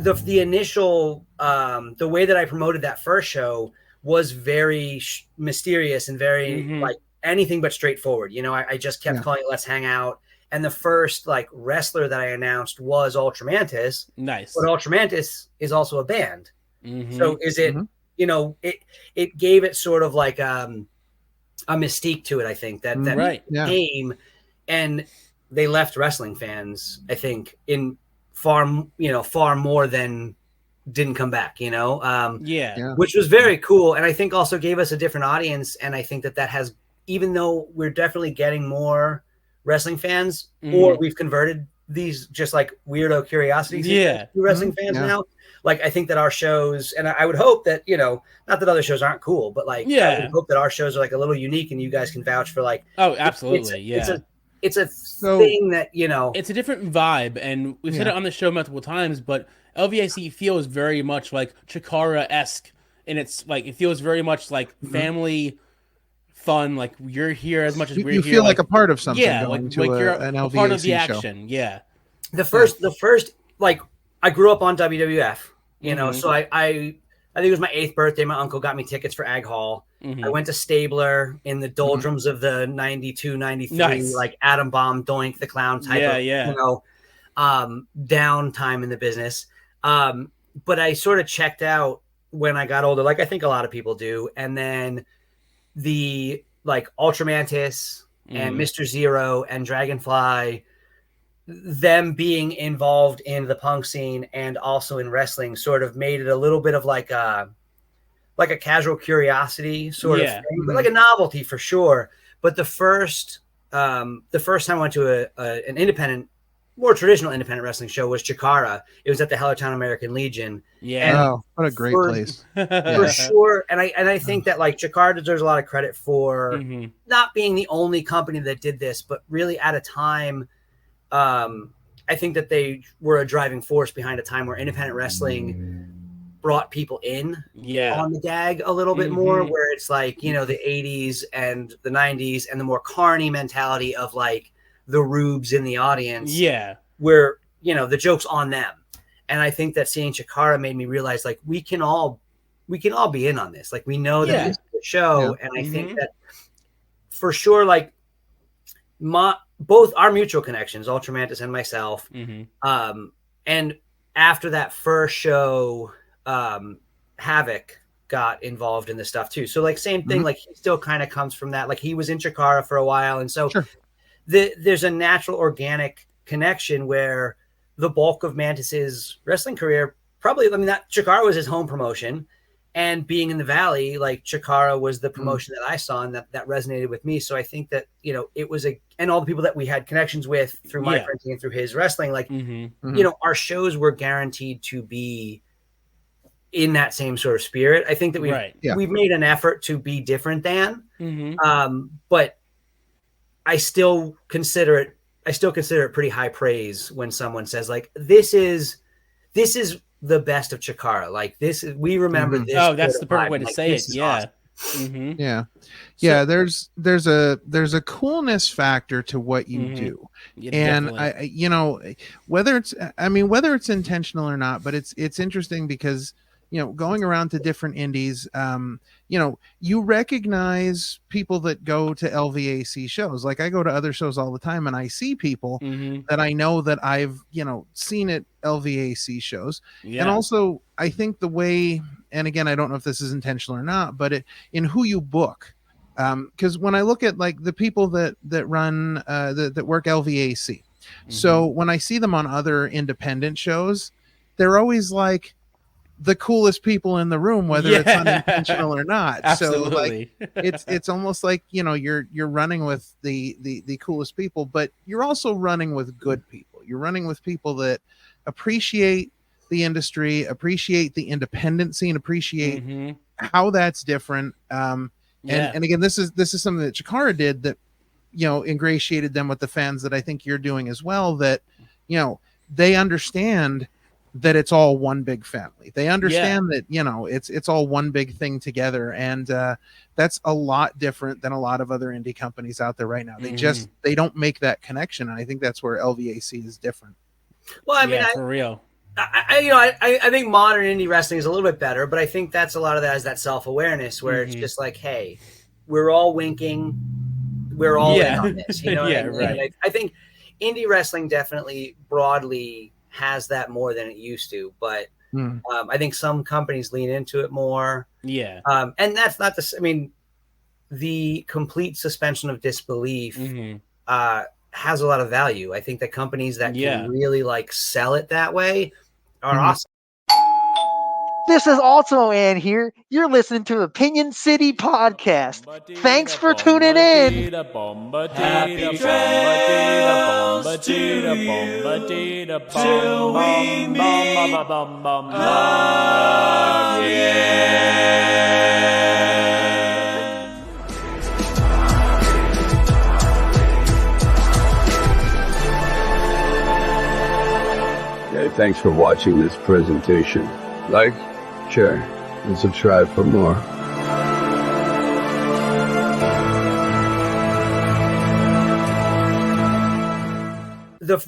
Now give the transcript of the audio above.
the initial the way that I promoted that first show was very mysterious and very like anything but straightforward. You know, I just kept calling it Let's Hang Out. And the first like wrestler that I announced was Ultramantis. Nice. But Ultramantis is also a band. So is it, you know, it gave it sort of like a mystique to it, I think, that came and they left wrestling fans, I think, in far more than didn't come back, you know? Which was very cool. And I think also gave us a different audience. And I think that has, even though we're definitely getting more wrestling fans, or we've converted these just like weirdo curiosities to wrestling fans now. Like, I think that our shows, and I would hope that, you know, not that other shows aren't cool, but like, I would hope that our shows are like a little unique and you guys can vouch for like, oh, absolutely. It's a thing that, you know, it's a different vibe. And we've said it on the show multiple times, but LVAC feels very much like Chikara-esque. And it's like, it feels very much like family fun. Like, you're here as much as we're here. You feel like a part of something. Yeah, going like to you're an LVAC part of the show. action. Yeah. The first, like, I grew up on WWF, you know, so I think it was my 8th birthday. My uncle got me tickets for Ag Hall. I went to Stabler in the doldrums of the 92, 93, like Atom Bomb, Doink the Clown type of, you know, downtime in the business. But I sort of checked out when I got older, like I think a lot of people do. And then the like Ultramantis and Mr. Zero and Dragonfly, them being involved in the punk scene and also in wrestling sort of made it a little bit of like a casual curiosity sort of thing, but like a novelty for sure. But the first time I went to an independent, more traditional independent wrestling show was Chikara. It was at the Hellertown American Legion. Yeah. Oh, what a great place. For sure. And I think that like Chikara deserves a lot of credit for not being the only company that did this, but really at a time, I think that they were a driving force behind a time where independent wrestling brought people in on the gag a little bit more, where it's like, you know, the 80s and the 90s and the more carny mentality of like the rubes in the audience. Yeah. Where, you know, the joke's on them. And I think that seeing Chikara made me realize like we can all be in on this. Like we know that this is a show. And I think that for sure, like both our mutual connections, Ultramantis and myself. And after that first show, Havoc got involved in this stuff too. So like same thing, like he still kind of comes from that. Like he was in Chikara for a while. And so there's a natural organic connection where the bulk of Mantis's wrestling career, probably, I mean, that Chikara was his home promotion, and being in the Valley, like Chikara was the promotion that I saw and that resonated with me. So I think that, you know, it was and all the people that we had connections with through my printing and through his wrestling, like, you know, our shows were guaranteed to be in that same sort of spirit. I think that we've made an effort to be different than, but I still consider it pretty high praise when someone says like, this is the best of Chikara. Like this is, we remember this. Oh, that's the perfect way to say it. Yeah. Awesome. Yeah. There's a coolness factor to what you do. Yeah, and definitely. You know, whether it's intentional or not, but it's interesting because, you know, going around to different indies, you know, you recognize people that go to LVAC shows. Like I go to other shows all the time and I see people that I know that I've, you know, seen at LVAC shows. And also I think the way, and again, I don't know if this is intentional or not, but in who you book. Because when I look at like the people that run, that work LVAC. So when I see them on other independent shows, they're always like the coolest people in the room, whether it's unintentional or not. Absolutely. So like it's almost like, you know, you're running with the coolest people, but you're also running with good people. You're running with people that appreciate the industry, appreciate the independent scene, appreciate how that's different. And again, this is something that Chikara did that, you know, ingratiated them with the fans that I think you're doing as well, that, you know, they understand that it's all one big family. They understand that, you know, it's all one big thing together. And that's a lot different than a lot of other indie companies out there right now. They don't make that connection. And I think that's where LVAC is different. Well, I mean, for real. I think modern indie wrestling is a little bit better, but I think that's a lot of that is that self-awareness where it's just like, hey, we're all winking, we're all in on this. You know what I mean? Right. I think indie wrestling definitely broadly has that more than it used to, but I think some companies lean into it more. Yeah. And that's not the complete suspension of disbelief has a lot of value. I think that companies that can really like sell it that way are awesome. This is Ultimo Ann here. You're listening to Opinion City Podcast. Thanks for tuning in. Happy trails to you till we meet again. Okay, thanks for watching this presentation. Like, share, and subscribe for more. The